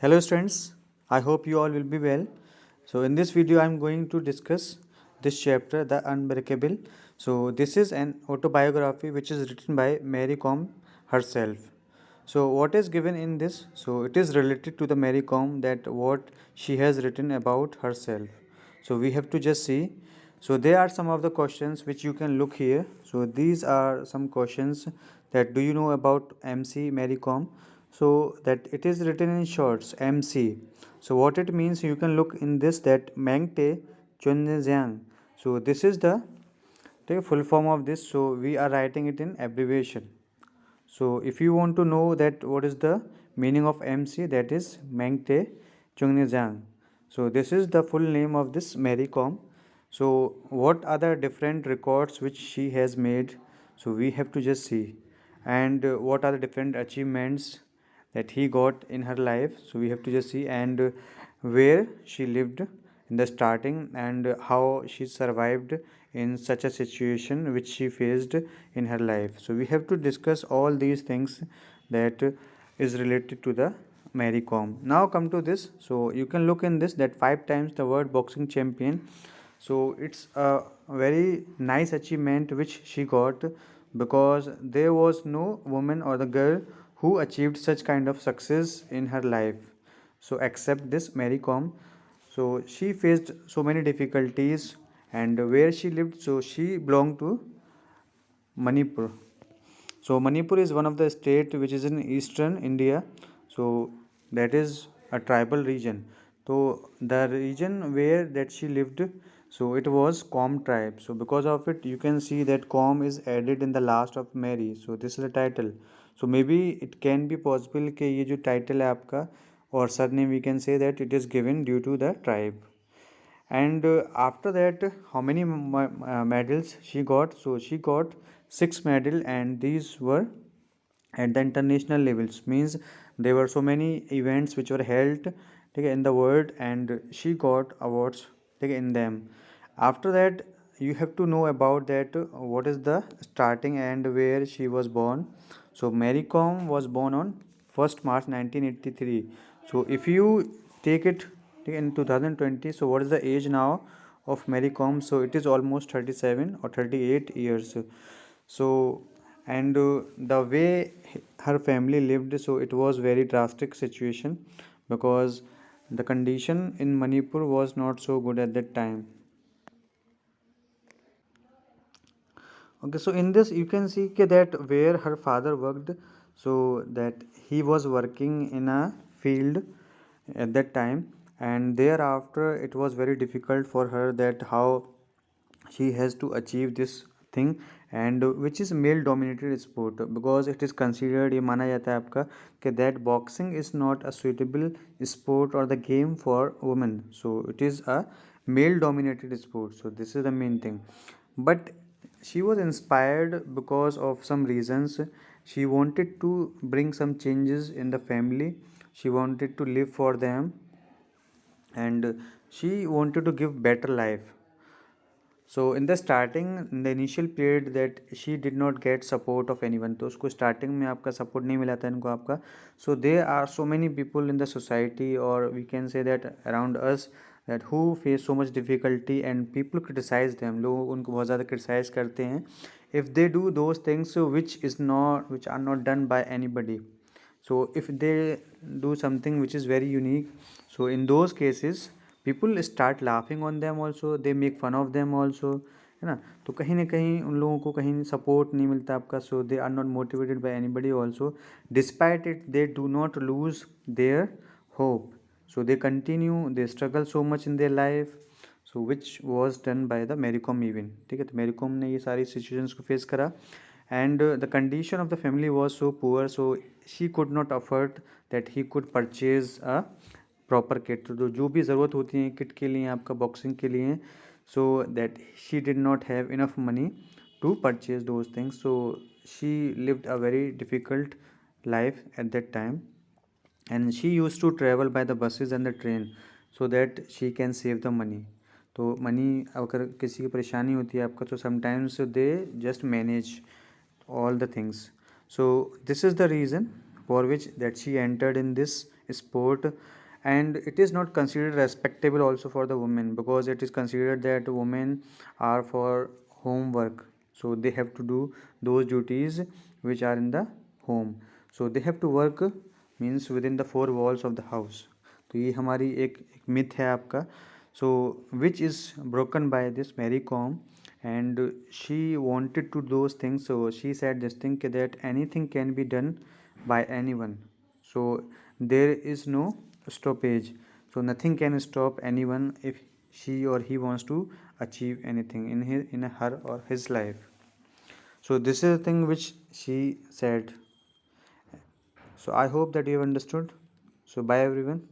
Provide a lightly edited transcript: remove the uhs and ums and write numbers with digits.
Hello students, I hope you all will be well. So in this video I am going to discuss this chapter, The Unbreakable. So this is an autobiography which is written by Mary Kom herself. So what is given in this? So it is related to the Mary Kom, that what she has written about herself. So we have to just see. So there are some of the questions which you can look here. So these are some questions that do you know about MC Mary Kom? So that it is written in shorts MC. So what it means, you can look in this, that Mengte Chunzhang. So this is the full form of this. So we are writing it in abbreviation. So if you want to know that what is the meaning of MC, that is Mengte Chungnizang. So this is the full name of this Mary Kom. So what are the different records which she has made? So we have to just see. And what are the different achievements that he got in her life? So we have to just see. And where she lived in the starting, and how she survived in such a situation which she faced in her life. So we have to discuss all these things that is related to the Mary Kom. Now come to this. So you can look in this, that 5 times the world boxing champion. So it's a very nice achievement which she got, because there was no woman or the girl who achieved such kind of success in her life. So except this Mary Kom. So she faced so many difficulties, and where she lived, so she belonged to Manipur. So Manipur is one of the state which is in eastern India. So that is a tribal region. So the region where that she lived, so it was Kom tribe. So because of it, you can see that Kom is added in the last of Mary. So this is the title. So maybe it can be possible कि ये जो title है आपका और surname, we can say that it is given due to the tribe. And after that, how many medals she got? So she got 6 medals, and these were at the international levels. Means there were so many events which were held in the world, and she got awards in them. After that, you have to know about that what is the starting and where she was born. So Mary Kom was born on 1st March 1983. So if you take it in 2020, so what is the age now of Mary Kom? So it is almost 37 or 38 years. So and the way her family lived, so it was very drastic situation, because the condition in Manipur was not so good at that time. Okay, so in this you can see that where her father worked, so that he was working in a field at that time, and thereafter it was very difficult for her that how she has to achieve this thing, and which is male dominated sport, because it is considered, ये माना जाता है आपका कि that boxing is not a suitable sport or the game for women. So it is a male dominated sport. So this is the main thing. But she was inspired because of some reasons. She wanted to bring some changes in the family. She wanted to live for them, and she wanted to give better life. So in the starting, in the initial period, that she did not get support of anyone. तो उसको starting में आपका support नहीं मिला था इनको आपका. So there are so many people in the society, or we can say that around us, that who face so much difficulty, and people criticize them. लोग उनको बहुत ज़्यादा criticize करते हैं if they do those things which are not done by anybody. So if they do something which is very unique, so in those cases people start laughing on them also, they make fun of them also, है ना. तो कहीं ना कहीं उन लोगों को कहीं सपोर्ट नहीं मिलता आपका. So they are not motivated by anybody also. Despite it, they do not lose their hope. So they continue, they struggle so much in their life. So which was done by the Mary Kom even. ठीक है, तो Mary com ने ये सारी situations को face करा. And the condition of the family was so poor, so she could not afford that he could purchase a proper kit. तो जो भी ज़रूरत होती है किट के लिए, आपका बॉक्सिंग के लिए, so that she did not have enough money to purchase those things. So she lived a very difficult life at that time, and she used to travel by the buses and the train so that she can save the money. तो money अगर किसी की परेशानी होती है आपका, तो sometimes they just manage all the things. So this is the reason for which that she entered in this sport. And it is not considered respectable also for the women, because it is considered that women are for homework, so they have to do those duties which are in the home. So they have to work means within the four walls of the house. तो ये हमारी एक myth है आपका. So which is broken by this Mary Kom, and she wanted to do those things. So she said this thing that anything can be done by anyone. So there is no stoppage. So nothing can stop anyone if she or he wants to achieve anything in her or his life. So this is the thing which she said. So I hope that you have understood. So bye everyone.